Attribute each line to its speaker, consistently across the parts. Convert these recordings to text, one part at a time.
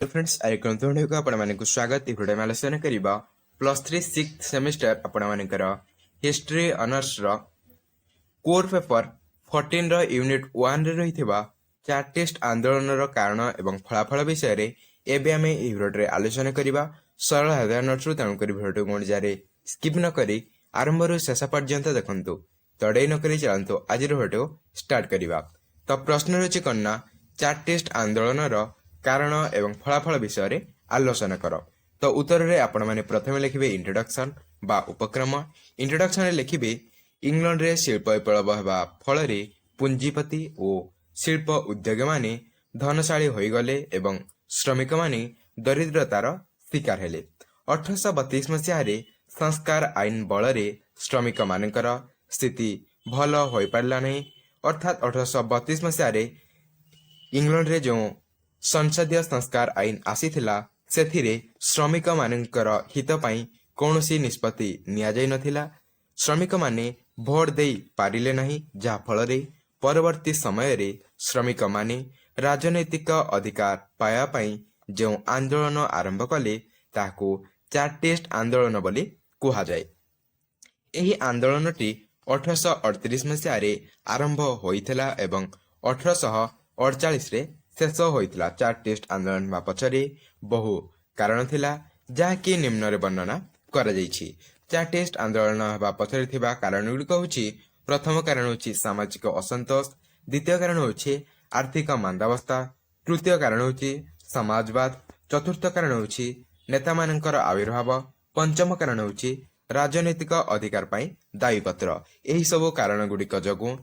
Speaker 1: Friends आर्यक्रंथन को आपण मानक स्वागत ए भिडियो आलोचना करबा +3 6th सेमेस्टर आपण मानकर हिस्ट्री ऑनर्स रो कोर पेपर 14 रो यूनिट 1 रे रहितबा चार टेस्ट आंदोलन रो कारण एवं फलाफल विषय रे एबे हमें ए भिडियो रे आलोचना करबा सरल साधारण नोट्स तणु करी भिडियो को जारे स्किप न करी आरंभ रु शेष पर्यंत देखंतु तडे न करी चलंतु आज रो भिडियो स्टार्ट करबा। तो प्रश्न रछि कन्ना चार टेस्ट आंदोलन रो कारण एवं फलाफल विषय रे आलोचना कर। तो उत्तर रे आपण माने प्रथमे लिखिबे इंट्रोडक्शन बा उपक्रम। इंट्रोडक्शन रे लिखिबे इंग्लैंड रे शिल्प विप्लव हेबा फल रे पुंजीपति और शिल्प उद्योग माने धनशाली होई गले एवं श्रमिक माने दरिद्रतार शिकार हेले। 1832 मसीहा रे संस्कार आईन बल रे श्रमिक मानकर स्थिति भल होई पारला नै। अर्थात 1832 मसीहा रे इंग्लैंड रे जो संसदीय संस्कार आईन आसीथिला सेथिरे श्रमिक मानकर हित पई कोनोसी निष्पत्ति निया जाय नथिला। श्रमिक माने भोट देई पारिले नहीं, जा फल रे परवर्ती समय रे श्रमिक माने राजनैतिक अधिकार पाया पई जो आंदोलन आरंभ कले ताको चार टेस्ट आंदोलन बोली कुहा जाय। एही आंदोलनटी 1838 मसीहा रे आरंभ होइथिला एवं 1848 रे शेष होइथिला। चार टेस्ट आंदोलन पछरे बहु कारण थिला जाकि निम्न रे वर्णना करा जायछि। चार टेस्ट आंदोलन हेबा पछरे थिबा कारण गुडिक होछि प्रथम कारण होछि सामाजिक असंतोष, द्वितीय कारण होछि आर्थिक मांदावस्था, तृतीय कारण होछि समाजवाद, चतुर्थ कारण होछि नेता मानकर आविर्भाव, पंचम कारण होछि राजनैतिक अधिकार पई दायीपत्र। एही सब कारण गुडिक जगु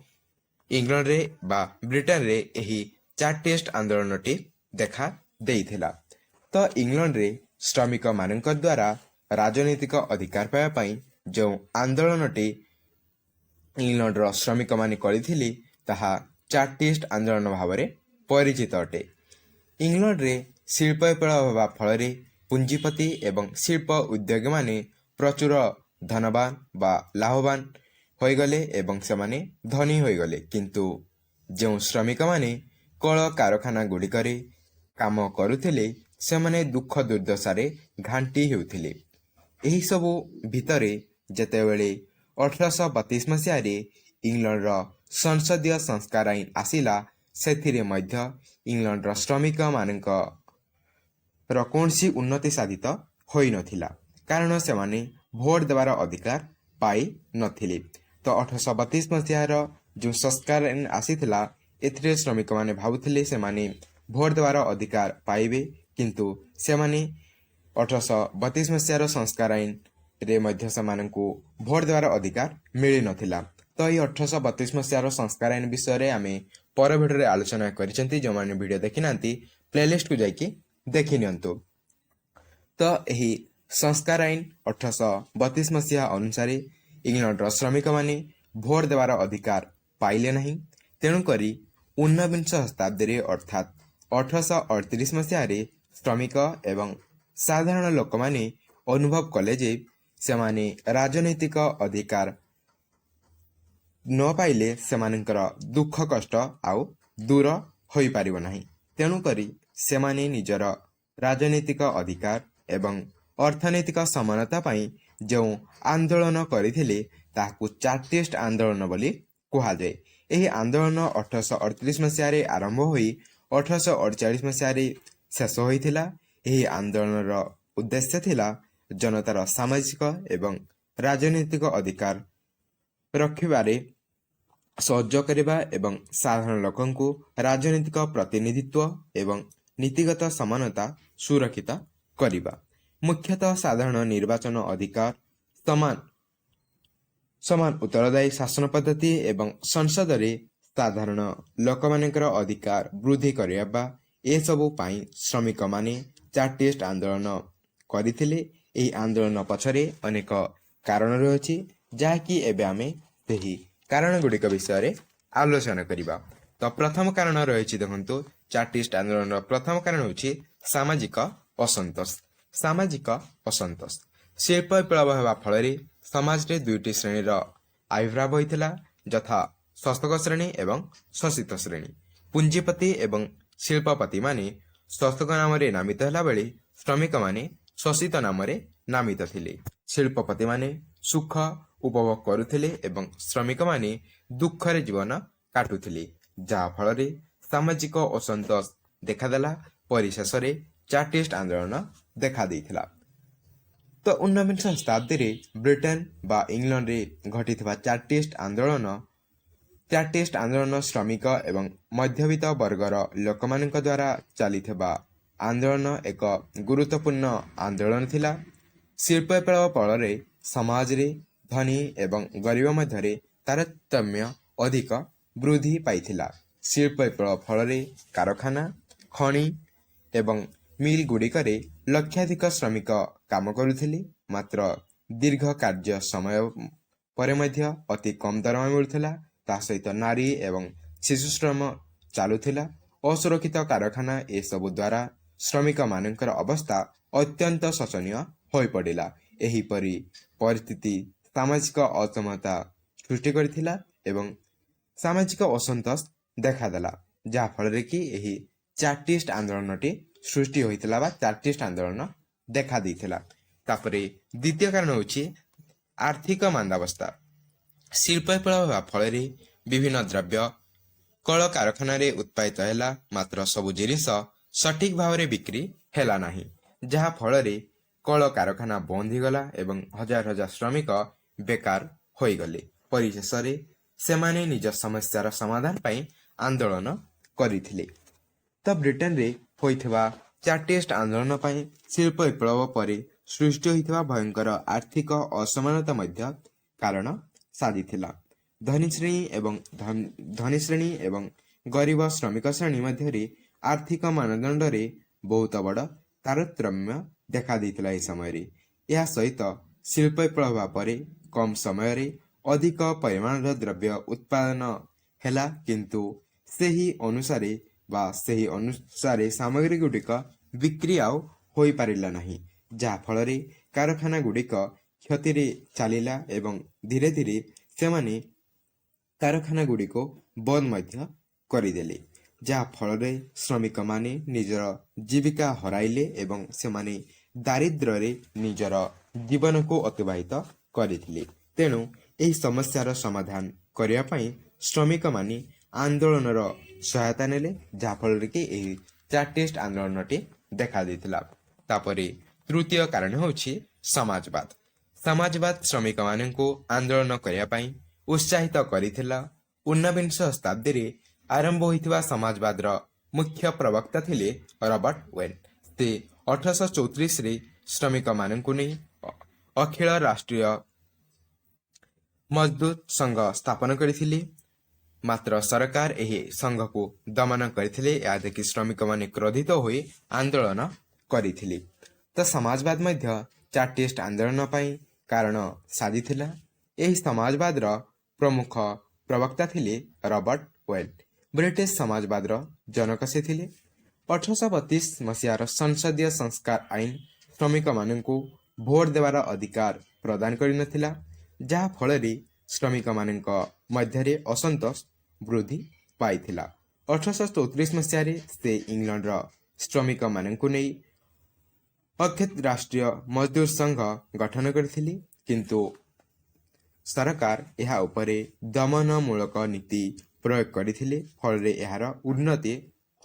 Speaker 1: इंग्लैंड रे बा ब्रिटेन रे एही चार टेस्ट आंदोलनटी देखा देइथिला। तो इंग्लैंड रे श्रमिक मानक द्वारा राजनैतिक अधिकार पाया पई जो आंदोलनटी इंग्लैंड रो श्रमिक माने करिथिली ताहा चार टेस्ट आंदोलन भावरे परिचित अटे। इंग्लैंड रे शिल्प विप्लव होबा फल रे पुंजीपति एवं शिल्प उद्योग माने प्रचुर धनवान बा लाभवान होई गले एवं से माने धनी होई गले, किंतु जो श्रमिक माने कल कारखाना गुड़िकरे काम करुथिले से माने दुख दुर्दशारे घांटी हेउथिले। एही सबु भितरे जेतेबेले 1832 मसीहा रे इंग्लैंड रो संसदीय संस्कार आईन आसिला सेथिरे मध्य इंग्लैंड रो श्रमिक मानक रो कोनसी उन्नति साधित होई नथिला, कारण से माने भोट देवार अधिकार पाई नथिले। तो 1832 मसीहा रो जो संस्कार आईन आसीथिला एथिरे श्रमिक माने भाबुथिले से माने भोट देवार अधिकार पाइबे, किंतु से माने 1832 मसीहार संस्कार आईन रे मध्य से मानकु भोट देवार अधिकार मिली नथिला। तो ये 1832 मसीहार संस्कार आईन विषय रे आमे पर भिडियो रे आलोचना करिसेंती। जो माने वीडियो देखि नांती प्लेलिस्ट को जाइकी देखि नियंतु। तो एही संस्कार आईन 1832 मसीहा अनुसार इंग्लैंड रो श्रमिक माने भोट देवार अधिकार पाइले नहीं। तेणु करी 19 शताब्दी रे अर्थात 1838 मसीहा रे श्रमिक एवं साधारण लोक माने अनुभव कले जे से माने राजनैतिक अधिकार न पाइले से मानकर दुख कष्ट आउ दूर होई पारिबो नाही। तेणु करी से माने निजर राजनैतिक अधिकार एवं अर्थनैतिक समानता पाई जो आंदोलन करिथिले ताकू चार टेस्ट आंदोलन बोली कुहा जाय। एही आंदोलन 1838 मसीहा रे आरंभ होई 1848 मसीहा रे शेष होइथिला। एही आंदोलन रो उद्देश्य थिला जनतार सामाजिक एवं राजनैतिक अधिकार रखिबारे सहयोग करिबा एवं साधारण लोकंकु राजनैतिक प्रतिनिधित्व एवं नीतिगत समानता सुरक्षित करिबा। मुख्यतः साधारण निर्वाचन अधिकार, समान उत्तरदायी शासन पद्धति एवं संसद रे साधारण लोक मानकर अधिकार वृद्धि करिबा ए सबु पाई श्रमिक माने चार टेस्ट आंदोलन करिथिले। एही आंदोलन पछरे अनेक कारण रहछि जाकि एबे आमे तेही कारण गुडिक विषय रे आलोचना करिबा। तो प्रथम कारण रहिछि देखंतु चार टेस्ट आंदोलन रो प्रथम कारण होछि सामाजिक असंतोष। सामाजिक असंतोष शिल्प विप्लव हेबा फल रे समाज रे दुईटी श्रेणी आविर्भाव होइथिला, यथा शासक श्रेणी एवं शोषित श्रेणी। पुंजीपति एवं शिल्पपति माने ଶୋଷକ ନାମରେ ନାମିତ ହେଲା ବେଳେ ଶ୍ରମିକମାନେ ଶୋଷିତ ନାମରେ ନାମିତ ଥିଲେ। ଶିଳ୍ପପତିମାନେ ସୁଖ ଉପଭୋଗ କରୁଥିଲେ ଏବଂ ଶ୍ରମିକମାନେ ଦୁଃଖରେ ଜୀବନ କାଟୁଥିଲେ, ଯାହା ଫଳରେ ସାମାଜିକ ଅସନ୍ତୋଷ ଦେଖାଦେଲା। ପରିଶେଷରେ ଚାର୍ଟିଷ୍ଟ ଆନ୍ଦୋଳନ ଦେଖା ଦେଇଥିଲା। ତ 19ବିଂଶ ଶତାବ୍ଦୀରେ ବ୍ରିଟେନ ବା ଇଂଲଣ୍ଡରେ ଘଟିଥିବା ଚାର୍ଟିଷ୍ଟ ଆନ୍ଦୋଳନ ଶ୍ରମିକ ଏବଂ ମଧ୍ୟବିତ୍ତ ବର୍ଗର ଲୋକମାନଙ୍କ ଦ୍ୱାରା ଚାଲିଥିବା ଆନ୍ଦୋଳନ ଏକ ଗୁରୁତ୍ୱପୂର୍ଣ୍ଣ ଆନ୍ଦୋଳନ ଥିଲା। ଶିଳ୍ପ ବିପ୍ଳବ ଫଳରେ ସମାଜରେ ଧନୀ ଏବଂ ଗରିବ ମଧ୍ୟରେ ତାରତମ୍ୟ ଅଧିକ ବୃଦ୍ଧି ପାଇଥିଲା। ଶିଳ୍ପ ବିପ୍ଳବ ଫଳରେ କାରଖାନା, ଖଣି ଏବଂ ମିଲ୍ ଗୁଡ଼ିକରେ ଲକ୍ଷାଧିକ ଶ୍ରମିକ କାମ କରୁଥିଲେ। ମାତ୍ର ଦୀର୍ଘ କାର୍ଯ୍ୟ ସମୟ ପରେ ମଧ୍ୟ ଅତି କମ୍ ଦରମା ମିଳୁଥିଲା। ତା ସହିତ ନାରୀ ଏବଂ ଶିଶୁ ଶ୍ରମ ଚାଲୁଥିଲା। ଅସୁରକ୍ଷିତ କାରଖାନା ଏସବୁ ଦ୍ୱାରା ଶ୍ରମିକମାନଙ୍କର ଅବସ୍ଥା ଅତ୍ୟନ୍ତ ଶୋଚନୀୟ ହୋଇପଡ଼ିଲା। ଏହିପରି ପରିସ୍ଥିତି ସାମାଜିକ ଅସମତା ସୃଷ୍ଟି କରିଥିଲା ଏବଂ ସାମାଜିକ ଅସନ୍ତୋଷ ଦେଖାଦେଲା, ଯାହାଫଳରେ କି ଏହି ଚାର୍ଟିଷ୍ଟ ଆନ୍ଦୋଳନଟି ସୃଷ୍ଟି ହୋଇଥିଲା ବା ଚାର୍ଟିଷ୍ଟ ଆନ୍ଦୋଳନ ଦେଖା ଦେଇଥିଲା। ତାପରେ ଦ୍ୱିତୀୟ କାରଣ ହେଉଛି ଆର୍ଥିକ ମାନ୍ଦାବସ୍ଥା। ଶିଳ୍ପ ବିପ୍ଳବ ହେବା ଫଳରେ ବିଭିନ୍ନ ଦ୍ରବ୍ୟ କଳକାରଖାନାରେ ଉତ୍ପାଦିତ ହେଲା, ମାତ୍ର ସବୁ ଜିନିଷ ସଠିକ ଭାବରେ ବିକ୍ରି ହେଲା ନାହିଁ, ଯାହା ଫଳରେ କଳକାରଖାନା ବନ୍ଦ ହୋଇଗଲା ଏବଂ ହଜାର ହଜାର ଶ୍ରମିକ ବେକାର ହୋଇଗଲେ। ପରିଶେଷରେ ସେମାନେ ନିଜ ସମସ୍ୟାର ସମାଧାନ ପାଇଁ ଆନ୍ଦୋଳନ କରିଥିଲେ। ତ ବ୍ରିଟେନରେ ହୋଇଥିବା ଚାର୍ଟିଷ୍ଟ ଆନ୍ଦୋଳନ ପାଇଁ ଶିଳ୍ପ ବିପ୍ଳବ ପରେ ସୃଷ୍ଟି ହୋଇଥିବା ଭୟଙ୍କର ଆର୍ଥିକ ଅସମାନତା ମଧ୍ୟ କାରଣ ସାଜିଥିଲା। ଧନୀ ଶ୍ରେଣୀ ଏବଂ ଗରିବ ଶ୍ରମିକ ଶ୍ରେଣୀ ମଧ୍ୟରେ ଆର୍ଥିକ ମାନଦଣ୍ଡରେ ବହୁତ ବଡ଼ ତାରତମ୍ୟ ଦେଖା ଦେଇଥିଲା। ଏହି ସମୟରେ ଏହା ସହିତ ଶିଳ୍ପ ବିପ୍ଳବ ହେବା ପରେ କମ୍ ସମୟରେ ଅଧିକ ପରିମାଣର ଦ୍ରବ୍ୟ ଉତ୍ପାଦନ ହେଲା, କିନ୍ତୁ ସେହି ଅନୁସାରେ ସାମଗ୍ରୀ ଗୁଡ଼ିକ ବିକ୍ରି ଆଉ ହୋଇପାରିଲା ନାହିଁ, ଯାହାଫଳରେ କାରଖାନା ଗୁଡ଼ିକ କ୍ଷତିରେ ଚାଲିଲା ଏବଂ ଧୀରେ ଧୀରେ ସେମାନେ କାରଖାନା ଗୁଡ଼ିକୁ ବନ୍ଦ ମଧ୍ୟ କରିଦେଲେ, ଯାହା ଫଳରେ ଶ୍ରମିକମାନେ ନିଜର ଜୀବିକା ହରାଇଲେ ଏବଂ ସେମାନେ ଦାରିଦ୍ର୍ୟରେ ନିଜର ଜୀବନକୁ ଅତିବାହିତ କରିଥିଲେ। ତେଣୁ ଏହି ସମସ୍ୟାର ସମାଧାନ କରିବା ପାଇଁ ଶ୍ରମିକମାନେ ଆନ୍ଦୋଳନର ସହାୟତା ନେଲେ, ଯାହାଫଳରେ କି ଏହି ଚାର୍ଟିଷ୍ଟ ଆନ୍ଦୋଳନଟି ଦେଖା ଦେଇଥିଲା। ତାପରେ ତୃତୀୟ କାରଣ ହେଉଛି ସମାଜବାଦ। ସମାଜବାଦ ଶ୍ରମିକମାନଙ୍କୁ ଆନ୍ଦୋଳନ କରିବା ପାଇଁ ଉତ୍ସାହିତ କରିଥିଲା। 19ବିଂଶ ଶତାବ୍ଦୀରେ ଆରମ୍ଭ ହୋଇଥିବା ସମାଜବାଦର ମୁଖ୍ୟ ପ୍ରବକ୍ତା ଥିଲେ ରବର୍ଟ ୱେଲ୍। ସେ 1834ରେ ଶ୍ରମିକମାନଙ୍କୁ ନେଇ ଅଖିଳ ରାଷ୍ଟ୍ରୀୟ ମଜଦୁର ସଂଘ ସ୍ଥାପନ କରିଥିଲେ। ମାତ୍ର ସରକାର ଏହି ସଂଘକୁ ଦମନ କରିଥିଲେ। ଏହା ଦେଖି ଶ୍ରମିକମାନେ କ୍ରୋଧିତ ହୋଇ ଆନ୍ଦୋଳନ କରିଥିଲେ। ତ ସମାଜବାଦ ମଧ୍ୟ ଚାର୍ଟିଷ୍ଟ ଆନ୍ଦୋଳନ ପାଇଁ କାରଣ ସାଜିଥିଲା। ଏହି ସମାଜବାଦର ପ୍ରମୁଖ ପ୍ରବକ୍ତା ଥିଲେ ରବର୍ଟ ୱେଲ୍। ବ୍ରିଟିଶ ସମାଜବାଦର ଜନକ ସେ ଥିଲେ। 1832 ମସିହାର ସଂସଦୀୟ ସଂସ୍କାର ଆଇନ ଶ୍ରମିକମାନଙ୍କୁ ଭୋଟ ଦେବାର ଅଧିକାର ପ୍ରଦାନ କରିନଥିଲା, ଯାହା ଫଳରେ ଶ୍ରମିକମାନଙ୍କ ମଧ୍ୟରେ ଅସନ୍ତୋଷ ବୃଦ୍ଧି ପାଇଥିଲା। 1834 ମସିହାରେ ସେ ଇଂଲଣ୍ଡର ଶ୍ରମିକମାନଙ୍କୁ ନେଇ ଅଖିଳ ରାଷ୍ଟ୍ରୀୟ ମଜଦୁର ସଂଘ ଗଠନ କରିଥିଲେ, କିନ୍ତୁ ସରକାର ଏହା ଉପରେ ଦମନମୂଳକ ନୀତି ପ୍ରୟୋଗ କରିଥିଲେ, ଫଳରେ ଏହାର ଉନ୍ନତି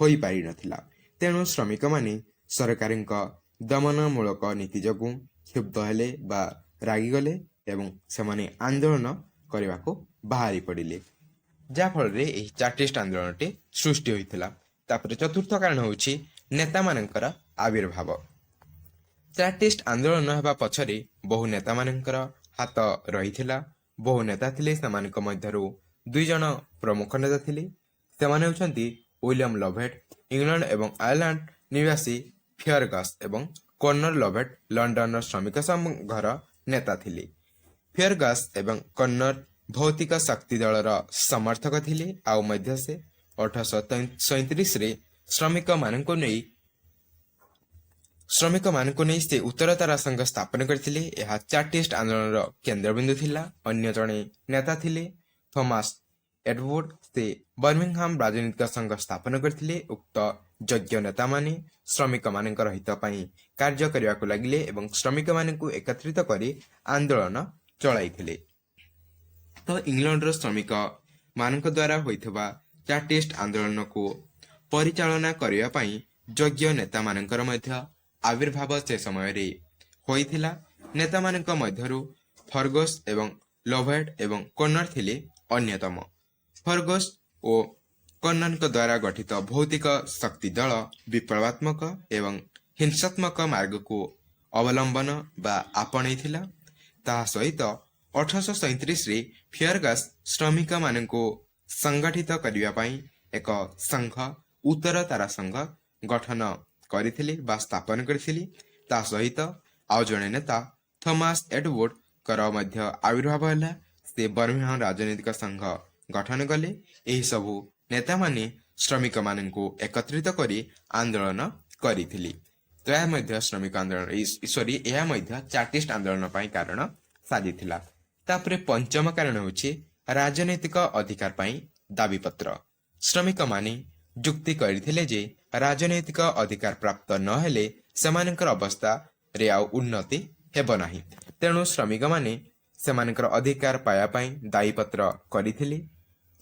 Speaker 1: ହୋଇପାରିନଥିଲା। ତେଣୁ ଶ୍ରମିକମାନେ ସରକାରଙ୍କ ଦମନମୂଳକ ନୀତି ଯୋଗୁଁ କ୍ଷୁବ୍ଧ ହେଲେ ବା ରାଗିଗଲେ ଏବଂ ସେମାନେ ଆନ୍ଦୋଳନ କରିବାକୁ ବାହାରି ପଡ଼ିଲେ, ଯାହାଫଳରେ ଏହି ଚାର୍ଟିଷ୍ଟ ଆନ୍ଦୋଳନଟି ସୃଷ୍ଟି ହୋଇଥିଲା। ତାପରେ ଚତୁର୍ଥ କାରଣ ହେଉଛି ନେତାମାନଙ୍କର ଆବିର୍ଭାବ। ଚାର୍ଟିଷ୍ଟ ଆନ୍ଦୋଳନ ହେବା ପଛରେ ବହୁ ନେତାମାନଙ୍କର ହାତ ରହିଥିଲା। ବହୁ ନେତା ଥିଲେ, ସେମାନଙ୍କ ମଧ୍ୟରୁ 2 ଜଣ ପ୍ରମୁଖ ନେତା ଥିଲେ। ସେମାନେ ହେଉଛନ୍ତି ୱିଲିୟମ ଲଭେଟ୍, ଇଂଲଣ୍ଡ ଏବଂ ଆୟାରଲାଣ୍ଡ ନିବାସୀ ଫିୟରଗସ୍, ଏବଂ କର୍ଣ୍ଣର ଲଭେଟ୍ ଲଣ୍ଡନର ଶ୍ରମିକ ସଂଘର ନେତା ଥିଲେ। ଫିୟରଗସ୍ ଏବଂ କର୍ଣ୍ଣର ଭୌତିକ ଶକ୍ତି ଦଳର ସମର୍ଥକ ଥିଲେ, ଆଉ ମଧ୍ୟ ସେ 1837ରେ ଶ୍ରମିକମାନଙ୍କୁ ନେଇ ସେ ଉତ୍ତରତାରା ସଂଘ ସ୍ଥାପନ କରିଥିଲେ। ଏହା ଚାର୍ଟିଷ୍ଟ ଆନ୍ଦୋଳନର କେନ୍ଦ୍ରବିନ୍ଦୁ ଥିଲା। ଅନ୍ୟ ଜଣେ ନେତା ଥିଲେ ଥୋମାସ ଏଡୱୁଡ୍। ସେ ବର୍ମିଂହାମ ରାଜନୈତିକ ସଂଘ ସ୍ଥାପନ କରିଥିଲେ। ଉକ୍ତ ଯୋଗ୍ୟ ନେତାମାନେ ଶ୍ରମିକମାନଙ୍କର ହିତ ପାଇଁ କାର୍ଯ୍ୟ କରିବାକୁ ଲାଗିଲେ ଏବଂ ଶ୍ରମିକମାନଙ୍କୁ ଏକତ୍ରିତ କରି ଆନ୍ଦୋଳନ ଚଳାଇଥିଲେ। ତ ଇଂଲଣ୍ଡର ଶ୍ରମିକ ମାନଙ୍କ ଦ୍ୱାରା ହୋଇଥିବା ଚାର୍ଟିଷ୍ଟ ଆନ୍ଦୋଳନକୁ ପରିଚାଳନା କରିବା ପାଇଁ ଯୋଗ୍ୟ ନେତାମାନଙ୍କର ମଧ୍ୟ ଆବିର୍ଭାବ ସେ ସମୟରେ ହୋଇଥିଲା। ନେତାମାନଙ୍କ ମଧ୍ୟରୁ ଫର୍ଗସ୍ ଏବଂ ଲୋଭେଟ୍ ଏବଂ କର୍ଣ୍ଣର ଥିଲେ ଅନ୍ୟତମ। ଫର୍ଗସ୍ ଓ କର୍ଣ୍ଣରଙ୍କ ଦ୍ୱାରା ଗଠିତ ଭୌତିକ ଶକ୍ତି ଦଳ ବିପ୍ଳବାତ୍ମକ ଏବଂ ହିଂସାତ୍ମକ ମାର୍ଗକୁ ଅବଲମ୍ବନ ବା ଆପଣେଇଥିଲା। ତାହା ସହିତ 1837ରେ ଫିୟର୍ଗାସ୍ ଶ୍ରମିକମାନଙ୍କୁ ସଂଗଠିତ କରିବା ପାଇଁ ଏକ ସଂଘ ଉତ୍ତର ତାରା ସଂଘ ଗଠନ କରିଥିଲେ ବା ସ୍ଥାପନ କରିଥିଲେ। ତା ସହିତ ଆଉ ଜଣେ ନେତା ଥମାସ୍ ଏଡୱର୍ଡଙ୍କର ମଧ୍ୟ ଆବିର୍ଭାବ ହେଲା। ସେ ବର୍ମିଂହାମ୍ ରାଜନୈତିକ ସଂଘ ଗଠନ କଲେ। ଏହି ସବୁ ନେତାମାନେ ଶ୍ରମିକମାନଙ୍କୁ ଏକତ୍ରିତ କରି ଆନ୍ଦୋଳନ କରିଥିଲେ। ତ ଏହା ମଧ୍ୟ ଶ୍ରମିକ ଆନ୍ଦୋଳନ ଏହା ମଧ୍ୟ ଚାର୍ଟିଷ୍ଟ ଆନ୍ଦୋଳନ ପାଇଁ କାରଣ ସାଜିଥିଲା। ତାପରେ ପଞ୍ଚମ କାରଣ ହେଉଛି ରାଜନୈତିକ ଅଧିକାର ପାଇଁ ଦାବିପତ୍ର। ଶ୍ରମିକମାନେ ଯୁକ୍ତି କରିଥିଲେ ଯେ ରାଜନୈତିକ ଅଧିକାର ପ୍ରାପ୍ତ ନହେଲେ ସେମାନଙ୍କର ଅବସ୍ଥାରେ ଆଉ ଉନ୍ନତି ହେବ ନାହିଁ। ତେଣୁ ଶ୍ରମିକମାନେ ସେମାନଙ୍କର ଅଧିକାର ପାଇବା ପାଇଁ ଦାବିପତ୍ର କରିଥିଲେ।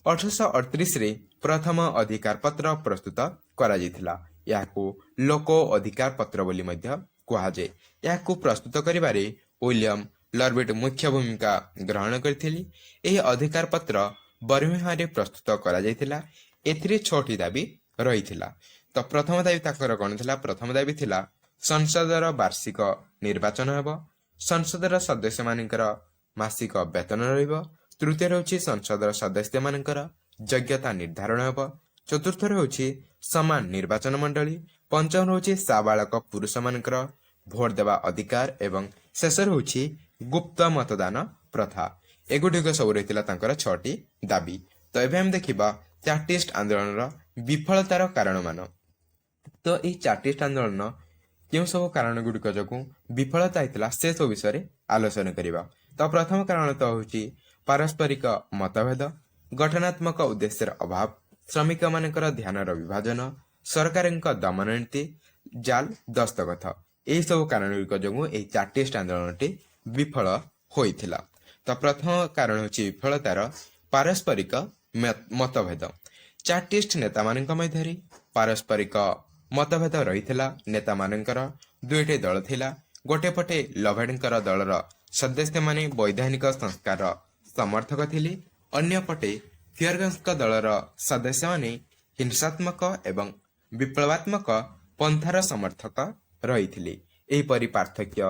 Speaker 1: 1838ରେ ପ୍ରଥମ ଅଧିକାର ପତ୍ର ପ୍ରସ୍ତୁତ କରାଯାଇଥିଲା। ଏହାକୁ ଲୋକ ଅଧିକାର ପତ୍ର ବୋଲି ମଧ୍ୟ କୁହାଯାଏ। ଏହାକୁ ପ୍ରସ୍ତୁତ କରିବାରେ ୱିଲିୟମ ଲର୍ବିଟ୍ ମୁଖ୍ୟ ଭୂମିକା ଗ୍ରହଣ କରିଥିଲେ। ଏହି ଅଧିକାର ପତ୍ର ବର୍ମିଂହାମ୍ରେ ପ୍ରସ୍ତୁତ କରାଯାଇଥିଲା। ଏଥିରେ 6ଟି ଦାବି ରହିଥିଲା। ତ ପ୍ରଥମ ଦାବି ତାଙ୍କର କ'ଣ ଥିଲା? ପ୍ରଥମ ଦାବି ଥିଲା ସଂସଦର ବାର୍ଷିକ ନିର୍ବାଚନ ହେବ। ସଂସଦର ସଦସ୍ୟମାନଙ୍କର ମାସିକ ବେତନ ରହିବ। ତୃତୀୟରେ ହେଉଛି ସଂସଦର ସଦସ୍ୟମାନଙ୍କର ଯୋଗ୍ୟତା ନିର୍ଦ୍ଧାରଣ ହେବ। ଚତୁର୍ଥରେ ହେଉଛି ସମାନ ନିର୍ବାଚନ ମଣ୍ଡଳୀ। ପଞ୍ଚମ ହେଉଛି ସାବାଳକ ପୁରୁଷମାନଙ୍କର ଭୋଟ ଦେବା ଅଧିକାର ଏବଂ ଶେଷରେ ହେଉଛି ଗୁପ୍ତ ମତଦାନ ପ୍ରଥା। ଏଗୁଡ଼ିକ ସବୁ ରହିଥିଲା ତାଙ୍କର 6ଟି ଦାବି। ତ ଏବେ ଆମେ ଦେଖିବା ଚାର୍ଟିଷ୍ଟ ଆନ୍ଦୋଳନର ବିଫଳତାର କାରଣମାନ। ତ ଏହି ଚାର୍ଟିଷ୍ଟ ଆନ୍ଦୋଳନ କେଉଁ ସବୁ କାରଣ ଗୁଡ଼ିକ ଯୋଗୁଁ ବିଫଳତା ହେଇଥିଲା ସେ ସବୁ ବିଷୟରେ ଆଲୋଚନା କରିବା। ତ ପ୍ରଥମ କାରଣ ତ ହେଉଛି ପାରସ୍ପରିକ ମତଭେଦ, ଗଠନାତ୍ମକ ଉଦ୍ଦେଶ୍ୟର ଅଭାବ, ଶ୍ରମିକମାନଙ୍କର ଧ୍ୟାନର ବିଭାଜନ, ସରକାରଙ୍କ ଦମନ ନୀତି, ଜାଲ ଦସ୍ତଖତ। ଏହିସବୁ କାରଣ ଗୁଡ଼ିକ ଯୋଗୁଁ ଏହି ଚାର୍ଟିଷ୍ଟ ଆନ୍ଦୋଳନଟି ବିଫଳ ହୋଇଥିଲା। ତ ପ୍ରଥମ କାରଣ ହେଉଛି ବିଫଳତାର ପାରସ୍ପରିକ ମତଭେଦ। ଚାର୍ଟିଷ୍ଟ ନେତାମାନଙ୍କ ମଧ୍ୟରେ ପାରସ୍ପରିକ ମତଭେଦ ରହିଥିଲା। ନେତାମାନଙ୍କର ଦୁଇଟି ଦଳ ଥିଲା। ଗୋଟିଏ ପଟେ ଲୋଭେଟ୍ଙ୍କର ଦଳର ସଦସ୍ୟମାନେ ବୈଧାନିକ ସଂସ୍କାରର ସମର୍ଥକ ଥିଲେ। ଅନ୍ୟପଟେ ଫିୟର୍ଗାସ୍ଙ୍କ ଦଳର ସଦସ୍ୟମାନେ ହିଂସାତ୍ମକ ଏବଂ ବିପ୍ଳବାତ୍ମକ ପନ୍ଥାର ସମର୍ଥକ ରହିଥିଲେ। ଏହିପରି ପାର୍ଥକ୍ୟ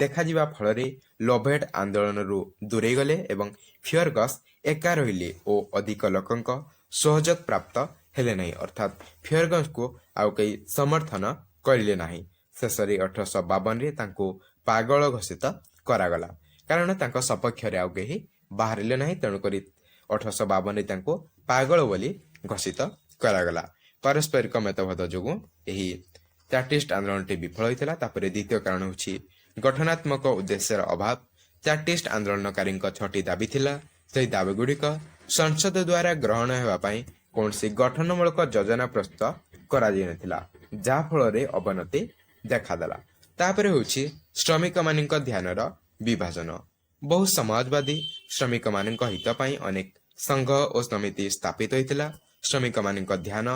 Speaker 1: ଦେଖାଯିବା ଫଳରେ ଲୋଭେଟ୍ ଆନ୍ଦୋଳନରୁ ଦୂରେଇ ଗଲେ ଏବଂ ଫିୟର୍ଗାସ୍ ଏକା ରହିଲେ ଓ ଅଧିକ ଲୋକଙ୍କ ସହଯୋଗ ପ୍ରାପ୍ତ ହେଲେ ନାହିଁ। ଅର୍ଥାତ୍ ଫିୟର୍ଗାସ୍ଙ୍କୁ ଆଉ କେହି ସମର୍ଥନ କରିଲେ ନାହିଁ। ଶେଷରେ 1852ରେ ତାଙ୍କୁ ପାଗଳ ଘୋଷିତ କରାଗଲା, କାରଣ ତାଙ୍କ ସପକ୍ଷରେ ଆଉ କେହି ବାହାରିଲେ ନାହିଁ। ତେଣୁକରି 1852ରେ ତାଙ୍କୁ ପାଗଳ ବୋଲି ଘୋଷିତ କରାଗଲା। ପାରସ୍ପରିକ ମତଭେଦ ଯୋଗୁଁ ଏହି ଚାର୍ଟିଷ୍ଟ ଆନ୍ଦୋଳନଟି ବିଫଳ ହୋଇଥିଲା। ତାପରେ ଦ୍ୱିତୀୟ କାରଣ ହେଉଛି ଗଠନାତ୍ମକ ଉଦ୍ଦେଶ୍ୟର ଅଭାବ। ଚାର୍ଟିଷ୍ଟ ଆନ୍ଦୋଳନକାରୀଙ୍କ 6ଟି ଦାବି ଥିଲା। ସେହି ଦାବିଗୁଡ଼ିକ ସଂସଦ ଦ୍ୱାରା ଗ୍ରହଣ ହେବା ପାଇଁ କୌଣସି ଗଠନମୂଳକ ଯୋଜନା ପ୍ରସ୍ତୁତ କରାଯାଇନଥିଲା, ଯାହାଫଳରେ ଅବନତି ଦେଖାଦେଲା। ତାପରେ ହେଉଛି ଶ୍ରମିକମାନଙ୍କ ଧ୍ୟାନର ବିଭାଜନ। ବହୁ ସମାଜବାଦୀ ଶ୍ରମିକମାନଙ୍କ ହିତ ପାଇଁ ଅନେକ ସଂଘ ଓ ସମିତି ସ୍ଥାପିତ ହୋଇଥିଲା। ଶ୍ରମିକମାନଙ୍କ ଧ୍ୟାନ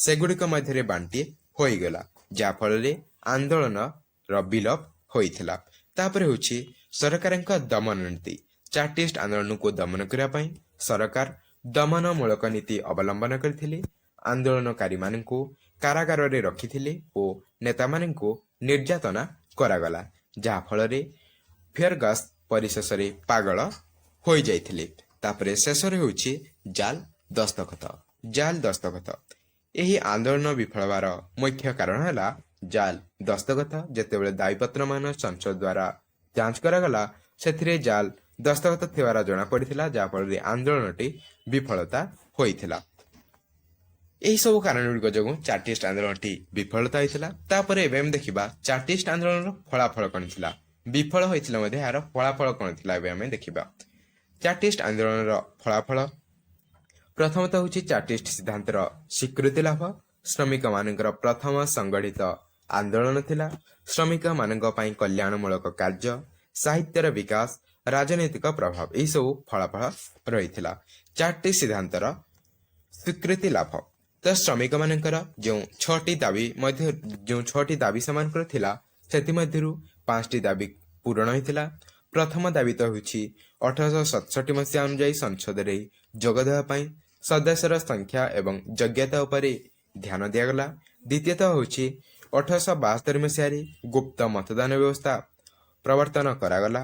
Speaker 1: ସେଗୁଡ଼ିକ ମଧ୍ୟରେ ବାଣ୍ଟି ହୋଇଗଲା, ଯାହାଫଳରେ ଆନ୍ଦୋଳନର ବିଲୋପ ହୋଇଥିଲା। ତାପରେ ହେଉଛି ସରକାରଙ୍କ ଦମନ ନୀତି। ଚାର୍ଟିଷ୍ଟ ଆନ୍ଦୋଳନକୁ ଦମନ କରିବା ପାଇଁ ସରକାର ଦମନମୂଳକ ନୀତି ଅବଲମ୍ବନ କରିଥିଲେ। ଆନ୍ଦୋଳନକାରୀମାନଙ୍କୁ କାରାଗାରରେ ରଖିଥିଲେ ଓ ନେତାମାନଙ୍କୁ ନିର୍ଯାତନା କରାଗଲା, ଯାହାଫଳରେ ଫିୟର୍ଗାସ୍ ପରିଶେଷରେ ପାଗଳ ହୋଇଯାଇଥିଲେ। ତାପରେ ଶେଷରେ ହେଉଛି ଜାଲ ଦସ୍ତଖତ। ଜାଲ ଦସ୍ତଖତ ଏହି ଆନ୍ଦୋଳନ ବିଫଳ ହେବାର ମୁଖ୍ୟ କାରଣ ହେଲା ଜାଲ ଦସ୍ତଖତ। ଯେତେବେଳେ ଦାବିପତ୍ରମାନ ସଂସଦ ଦ୍ୱାରା ଯାଞ୍ଚ କରାଗଲା, ସେଥିରେ ଜାଲ ଦସ୍ତଖତ ଥିବାର ଜଣାପଡ଼ିଥିଲା, ଯାହାଫଳରେ ଆନ୍ଦୋଳନଟି ବିଫଳତା ହୋଇଥିଲା। ଏହିସବୁ କାରଣ ଗୁଡ଼ିକ ଯୋଗୁଁ ଚାର୍ଟିଷ୍ଟ ଆନ୍ଦୋଳନଟି ବିଫଳତା ହୋଇଥିଲା। ତାପରେ ଏବେ ଆମେ ଦେଖିବା ଚାର୍ଟିଷ୍ଟ ଆନ୍ଦୋଳନର ଫଳାଫଳ କ'ଣ ଥିଲା। ବିଫଳ ହୋଇଥିଲେ ମଧ୍ୟ ଏହାର ଫଳାଫଳ କ'ଣ ଥିଲା ଏବେ ଆମେ ଦେଖିବା। ଚାର୍ଟିଷ୍ଟ ଆନ୍ଦୋଳନର ଫଳାଫଳ ପ୍ରଥମତଃ ହେଉଛି ଚାର୍ଟିଷ୍ଟ ସିଦ୍ଧାନ୍ତର ସ୍ୱୀକୃତି ଲାଭ। ଶ୍ରମିକ ମାନଙ୍କର ପ୍ରଥମ ସଂଗଠିତ ଆନ୍ଦୋଳନ ଥିଲା। ଶ୍ରମିକ ମାନଙ୍କ ପାଇଁ କଲ୍ୟାଣମୂଳକ କାର୍ଯ୍ୟ, ସାହିତ୍ୟର ବିକାଶ, ରାଜନୈତିକ ପ୍ରଭାବ ଏହିସବୁ ଫଳାଫଳ ରହିଥିଲା। 4ଟି ସିଦ୍ଧାନ୍ତର ସ୍ୱୀକୃତି ଲାଭ। ତ ଶ୍ରମିକ ମାନଙ୍କର ଯେଉଁ 6ଟି ଦାବି ସେମାନଙ୍କର ଥିଲା, ସେଥିମଧ୍ୟରୁ 5ଟି ଦାବି ପୂରଣ ହୋଇଥିଲା। ପ୍ରଥମ ଦାବି ତ ହେଉଛି 1867 ମସିହା ଅନୁଯାୟୀ ସଂସଦରେ ଯୋଗ ଦେବା ପାଇଁ ସଦସ୍ୟର ସଂଖ୍ୟା ଏବଂ ଯୋଗ୍ୟତା ଉପରେ ଧ୍ୟାନ ଦିଆଗଲା। ଦ୍ୱିତୀୟତଃ ହେଉଛି 1872 ମସିହାରେ ଗୁପ୍ତ ମତଦାନ ବ୍ୟବସ୍ଥା ପ୍ରବର୍ତ୍ତନ କରାଗଲା।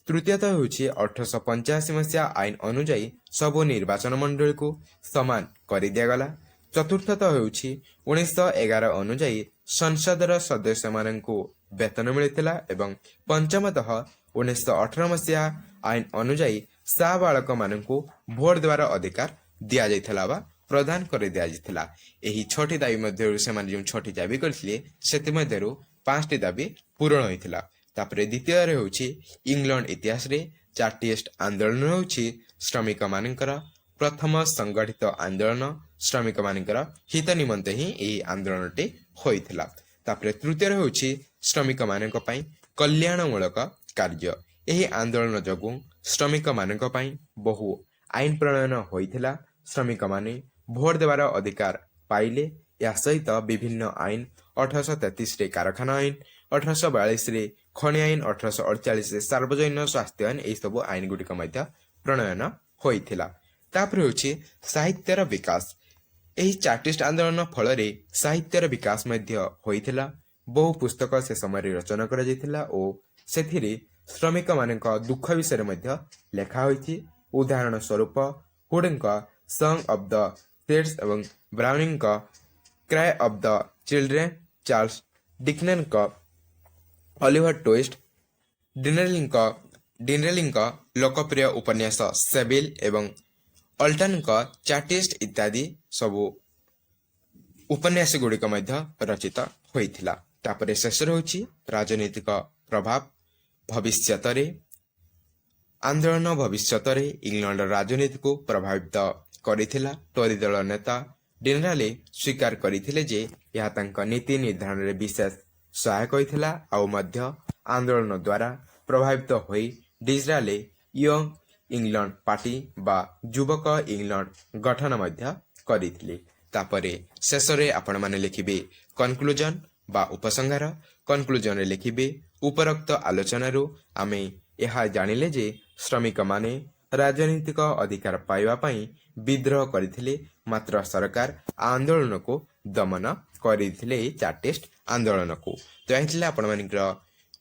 Speaker 1: ତୃତୀୟତଃ ହେଉଛି 1885 ମସିହା ଆଇନ ଅନୁଯାୟୀ ସବୁ ନିର୍ବାଚନ ମଣ୍ଡଳୀକୁ ସମାନ କରିଦିଆଗଲା। ଚତୁର୍ଥତଃ ହେଉଛି 1911 ଅନୁଯାୟୀ ସଂସଦର ସଦସ୍ୟମାନଙ୍କୁ ବେତନ ମିଳିଥିଲା ଏବଂ ପଞ୍ଚମତଃ 1918 ମସିହା ଆଇନ ଅନୁଯାୟୀ ସାବାଳକ ମାନଙ୍କୁ ଭୋଟ ଦେବାର ଅଧିକାର ଦିଆଯାଇଥିଲା ବା ପ୍ରଦାନ କରି ଦିଆଯାଇଥିଲା। ଏହି 6ଟି ଦାବି ମଧ୍ୟରୁ ସେମାନେ ଯେଉଁ 6ଟି ଦାବି କରିଥିଲେ ସେଥିମଧ୍ୟରୁ 5ଟି ଦାବି ପୂରଣ ହୋଇଥିଲା। ତାପରେ ଦ୍ୱିତୀୟରେ ହେଉଛି ଇଂଲଣ୍ଡ ଇତିହାସରେ 4ଟି ଆନ୍ଦୋଳନ ହେଉଛି ଶ୍ରମିକ ମାନଙ୍କର ପ୍ରଥମ ସଂଗଠିତ ଆନ୍ଦୋଳନ। ଶ୍ରମିକ ମାନଙ୍କର ହିତ ନିମନ୍ତେ ହିଁ ଏହି ଆନ୍ଦୋଳନଟି ହୋଇଥିଲା। ତାପରେ ତୃତୀୟରେ ହେଉଛି ଶ୍ରମିକ ମାନଙ୍କ ପାଇଁ କଲ୍ୟାଣମୂଳକ କାର୍ଯ୍ୟ। ଏହି ଆନ୍ଦୋଳନ ଯୋଗୁଁ ଶ୍ରମିକ ମାନଙ୍କ ପାଇଁ ବହୁ ଆଇନ ପ୍ରଣୟନ ହୋଇଥିଲା। ଶ୍ରମିକ ମାନେ ଭୋଟ ଦେବାର ଅଧିକାର ପାଇଲେ। ଏହା ସହିତ ବିଭିନ୍ନ ଆଇନ 1833ରେ କାରଖାନା ଆଇନ, 1842ରେ ଖଣି ଆଇନ, 1848ରେ ସାର୍ବଜନୀନ ସ୍ୱାସ୍ଥ୍ୟ ଆଇନ ଏହିସବୁ ଆଇନ ଗୁଡ଼ିକ ମଧ୍ୟ ପ୍ରଣୟନ ହୋଇଥିଲା। ତାପରେ ହେଉଛି ସାହିତ୍ୟର ବିକାଶ। ଏହି 4ଟି ଆନ୍ଦୋଳନ ଫଳରେ ସାହିତ୍ୟର ବିକାଶ ମଧ୍ୟ ହୋଇଥିଲା। ବହୁ ପୁସ୍ତକ ସେ ସମୟରେ ରଚନା କରାଯାଇଥିଲା ଓ ସେଥିରେ ଶ୍ରମିକ ମାନଙ୍କ ଦୁଃଖ ବିଷୟରେ ମଧ୍ୟ ଲେଖା ହୋଇଛି। ଉଦାହରଣ ସ୍ୱରୂପ ହୁଡଙ୍କ ସଙ୍ଗ ଅଫ୍ ଦ ସେଡ୍ସ ଏବଂ ବ୍ରାଉନିଂଙ୍କ cry of the children, Charles ଡିକେନ୍ସଙ୍କ ଅଲିଭର ଟ୍ୱିଷ୍ଟ, ଡିନେଲିଙ୍କ ଲୋକପ୍ରିୟ ଉପନ୍ୟାସ ସେଭିଲ୍ ଏବଂ ଅଲ୍ଟନ୍ଙ୍କ ଚାର୍ଟିଷ୍ଟ ଇତ୍ୟାଦି ସବୁ ଉପନ୍ୟାସ ଗୁଡ଼ିକ ମଧ୍ୟ ରଚିତ ହୋଇଥିଲା। ତାପରେ ଶେଷରେ ହେଉଛି ରାଜନୈତିକ ପ୍ରଭାବ। ଆନ୍ଦୋଳନ ଭବିଷ୍ୟତରେ ଇଂଲଣ୍ଡର ରାଜନୀତିକୁ ପ୍ରଭାବିତ କରିଥିଲା। ଟୋରି ଦଳ ନେତା ଡିନେଲି ସ୍ୱୀକାର କରିଥିଲେ ଯେ ଏହା ତାଙ୍କ ନୀତି ନିର୍ଦ୍ଧାରଣରେ ବିଶେଷ ସହାୟକ ହୋଇଥିଲା ଆଉ ମଧ୍ୟ ଆନ୍ଦୋଳନ ଦ୍ୱାରା ପ୍ରଭାବିତ ହୋଇ ଡିସରାଏଲି ୟଙ୍ଗ ଇଂଲଣ୍ଡ ପାର୍ଟି ବା ଯୁବକ ଇଂଲଣ୍ଡ ଗଠନ ମଧ୍ୟ କରିଥିଲେ। ତାପରେ ଶେଷରେ ଆପଣମାନେ ଲେଖିବେ କନକ୍ଲୁଜନ ବା ଉପସଂହାର। କନକ୍ଲୁଜନରେ ଲେଖିବେ ଉପରୋକ୍ତ ଆଲୋଚନାରୁ ଆମେ ଏହା ଜାଣିଲେ ଯେ ଶ୍ରମିକମାନେ ରାଜନୈତିକ ଅଧିକାର ପାଇବା ପାଇଁ ବିଦ୍ରୋହ କରିଥିଲେ, ମାତ୍ର ସରକାର ଆନ୍ଦୋଳନକୁ ଦମନ କରିଥିଲେ ଏହି 4ଟି ଆନ୍ଦୋଳନକୁ। ତ ଏହା ଥିଲା ଆପଣମାନଙ୍କର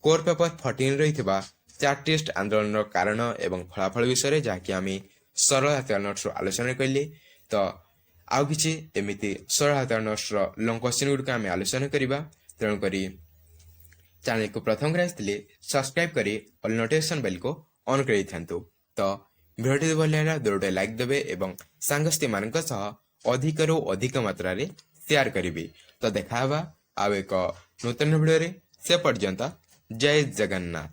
Speaker 1: କୋର ପେପର 14 ରହିଥିବା 4ଟି ଆନ୍ଦୋଳନର କାରଣ ଏବଂ ଫଳାଫଳ ବିଷୟରେ, ଯାହାକି ଆମେ ସରଳ ହାତିଆର ନୋଟ୍ସରୁ ଆଲୋଚନା କଲେ। ତ ଆଉ କିଛି ଏମିତି ସରଳ ହାତିଆର ନୋଟ୍ସର ଲଙ୍ଗ କ୍ୱେଶ୍ଚିନ୍ ଗୁଡ଼ିକ ଆମେ ଆଲୋଚନା କରିବା। ତେଣୁକରି ଚ୍ୟାନେଲକୁ ପ୍ରଥମ କରି ଆସିଥିଲେ ସବସ୍କ୍ରାଇବ କରି ଅଲ୍ ନୋଟିଫିକେସନ ବେଲକୁ ଅନ୍ କରିଥାନ୍ତୁ। ତ ଭିଡ଼ିଓଟି ଭଲ ଲାଗିଲା ଦୌଡ଼େ ଲାଇକ୍ ଦେବେ ଏବଂ ସାଙ୍ଗସାଥିମାନଙ୍କ ସହ ଅଧିକରୁ ଅଧିକ ମାତ୍ରାରେ ସେୟାର କରିବେ। ତ ଦେଖା ହେବା ଆଉ ଏକ ନୂତନ ଭିଡ଼ିଓରେ। ସେ ପର୍ଯ୍ୟନ୍ତ ଜୟ ଜଗନ୍ନାଥ।